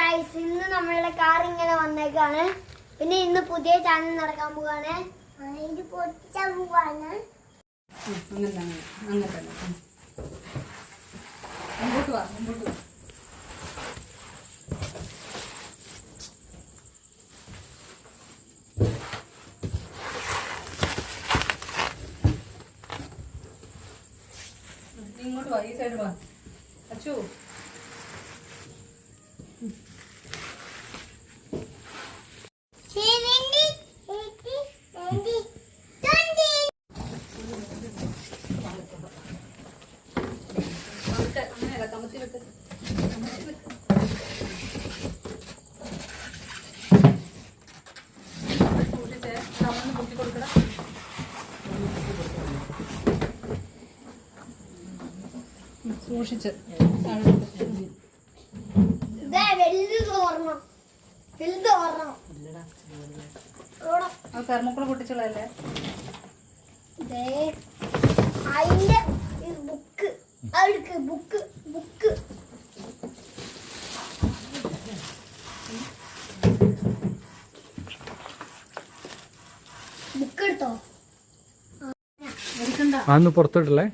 Guys, ഇന്ന് നമ്മളുടെ car ഇങ്ങനെ വന്നേക്കാണ്. പിന്നെ ഇന്ന് പുതിയ ചാനൽ നടക്കാൻ പോവാണ്. ഇത് പൊട്ടിച്ചാൻ പോവാണ്. ഇങ്ങോട്ട് വാ, ഈ സൈഡ് വാ. അച്ചു അങ്ങനെയല്ല, കമത്തി വെക്ക്. സൂക്ഷിച്ചേ, നമ്മളൊന്ന് പൊട്ടി കൊടുക്കടാ. സൂക്ഷിച്ച് തെർമോക്കോള് പൊട്ടിച്ചുള്ളതല്ലേ? അതിന്റെ ബുക്ക് ബുക്ക് ബുക്ക് ബുക്ക് എടുത്തോ? അന്ന് പുറത്തോട്ടല്ലേ?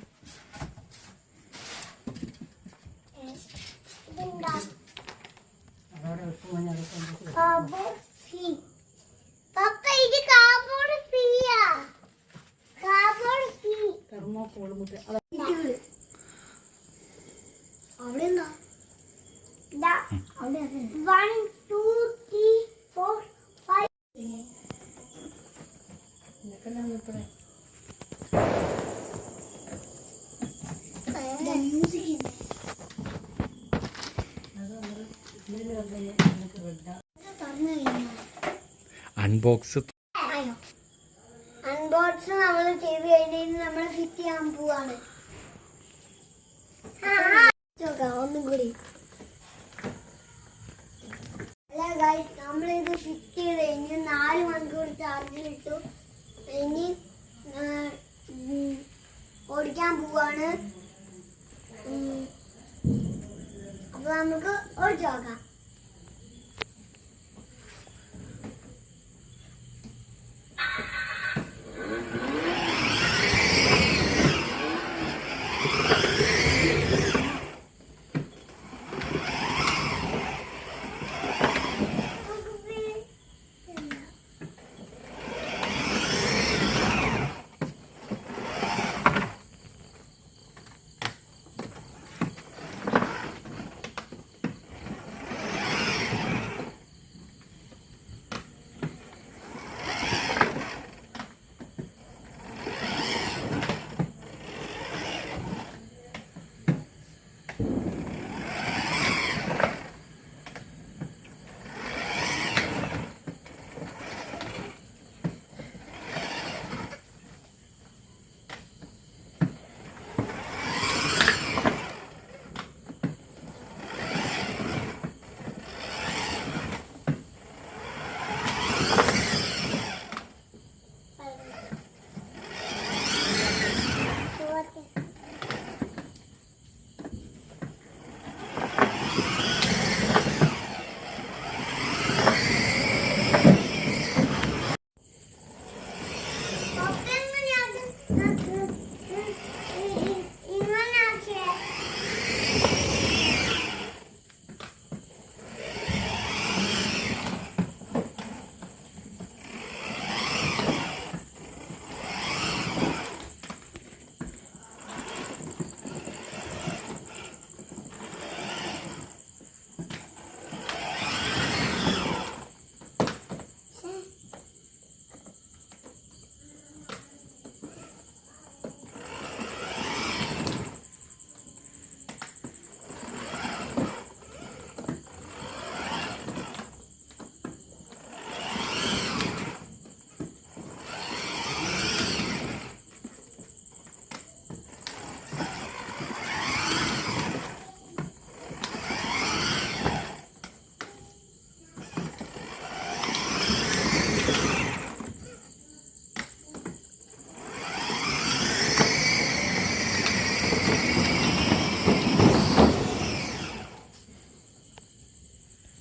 അൺബോക്സ് നമ്മൾ ചെയ്ത് കഴിഞ്ഞാൽ നമ്മൾ ഫിറ്റ് ചെയ്യാൻ പോവാണ്. ഒന്നും കൂടി. അല്ല ഗൈസ്, നമ്മളിത് ഫിറ്റ് ചെയ്ത് കഴിഞ്ഞ് 4 മണിക്കൂർ ചാർജിലിട്ടു. ഇനി ഓടിക്കാൻ പോവാണ്. അപ്പൊ നമുക്ക് ഓടിച്ചു നോക്കാം.